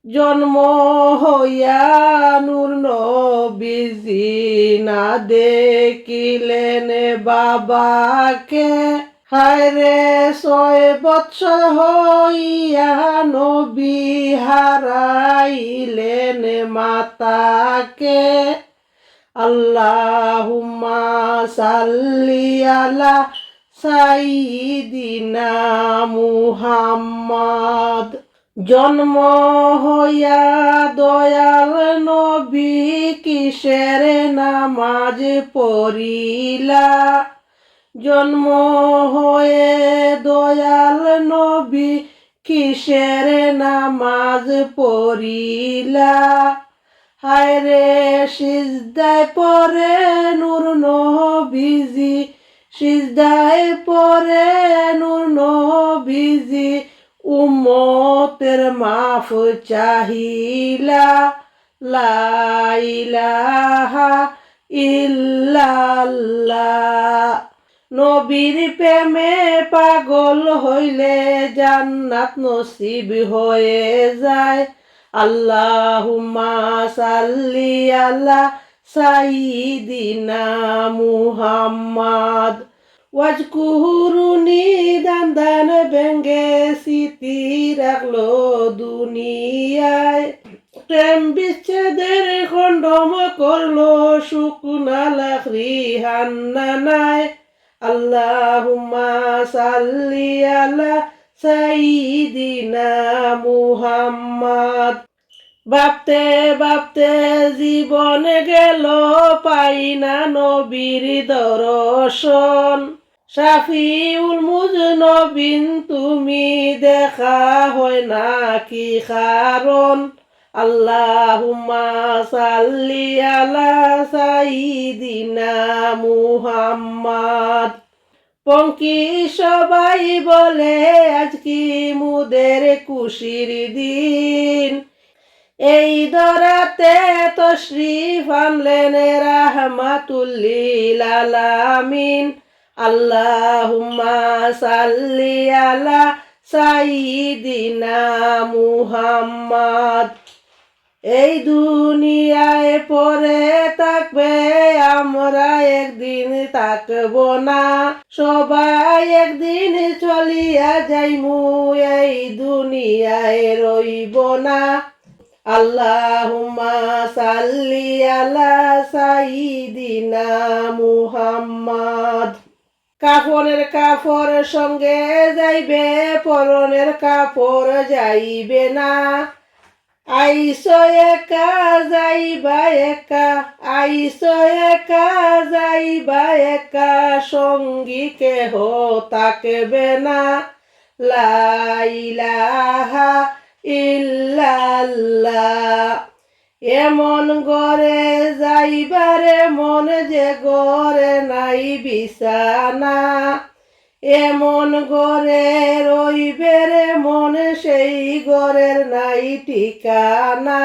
জন্ম হইয়া নূর নবীজি না দেখিলেন বাবাকে। হায়রে 6 বৎসর হইয়া নবী হারাইলেন মাতাকে। আল্লাহুম্মা সাল্লি আলা সাইয়্যিদিনা মুহাম্মদ। জন্ম হইয়া দয়াল নবী কিসের নামাজ পড়িলা। জন্ম হয়ে দয়াল নবী কিসের নামাজ পড়িলা। হায়রে সিজদায় পড়ে নূর নবীজি, সিজদায় পড়ে নূর নবীজি উম্মতের মাফ চাহিলা। লা ইলাহা ইল্লাল্লাহ। নবীর প্রেমে পাগল হইলে জান্নাত নসিব হয়ে যায়। আল্লাহুম্মা সাল্লি আলা সাইয়্যিদিনা মুহাম্মদ। ওয়াজকুরুনি দান ভেঙ্গে স্মৃতি রাখলো দুনিয়ায়। প্রেম বিচ্ছেদের খণ্ডম করলো শুকনা লাকড়ি হান্নানায়। আল্লাহুম্মা সাল্লি আলা সাইয়্যিদিনা মুহাম্মদ। ভাবতে ভাবতে জীবন গেল পাই না নবীর দর্শন। শাফিউল মুজনবিন তুমি দেখা হয় না কি কারণ। আল্লাহুম্মা সাল্লি আলা সাইয়্যিদিনা মুহাম্মদ। পঙ্কি সবাই বলে আজ কি মুদের খুশির দিন। এই দরাতে তশরিফ আনলেন রাহমাতুল লিল আলামিন। আল্লাহুম্মা সাল্লি আলা সাইয়্যিদিনা মুহাম্মদ। এই দুনিয়ায় পরে থাকবে, আমরা একদিন থাকব না। সবাই একদিন চলিয়া যাইমু, এই দুনিয়ায় রইব না। আল্লাহুম্মা সাল্লি আলা সাইয়্যিদিনা মুহাম্মদ। কাফনের কাপড় সঙ্গে যাইবে, পরনের কাপড় যাইবে না। আইসো একা যাইবা একা, আইসো একা যাইবা একা, সঙ্গী কেহ থাকবে না। লা ইলাহা ইল্লাল্লাহ। এমন ঘরে যাইবারে মন যে ঘরে নাই বিছানা। এমন ঘরে রইবেরে মন সেই ঘরের নাই ঠিকানা।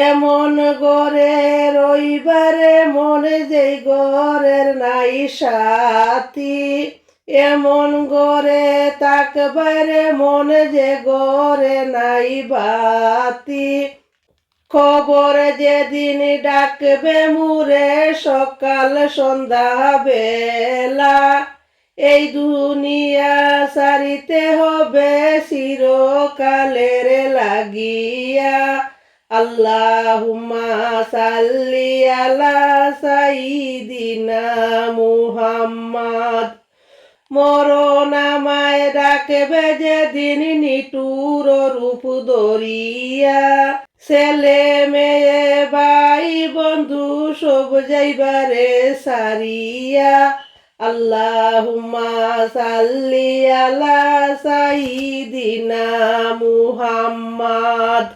এমন ঘরে রইবারে মন যেই ঘরের নাই সাথী। এমন ঘরে থাকবারে মন যে ঘরে নাই বাতি। খবর যেদিন ডাকবে মুরে সকাল সন্ধ্যা বেলা। এই দুনিয়া সারিতে হবে চিরকালের লাগিয়া। আল্লাহুম্মা সাল্লি আলা সাইয়্যিদিনা মুহাম্মদ। মরণ আমায় ডাকবে যেদিন নিঠুর রূপ ধরিয়া। ছেলে মেয়ে ভাই বন্ধু সব যাইবারে সারিয়া। আল্লাহুম্মা সাল্লি আলা সাইয়্যিদিনা মুহাম্মদ।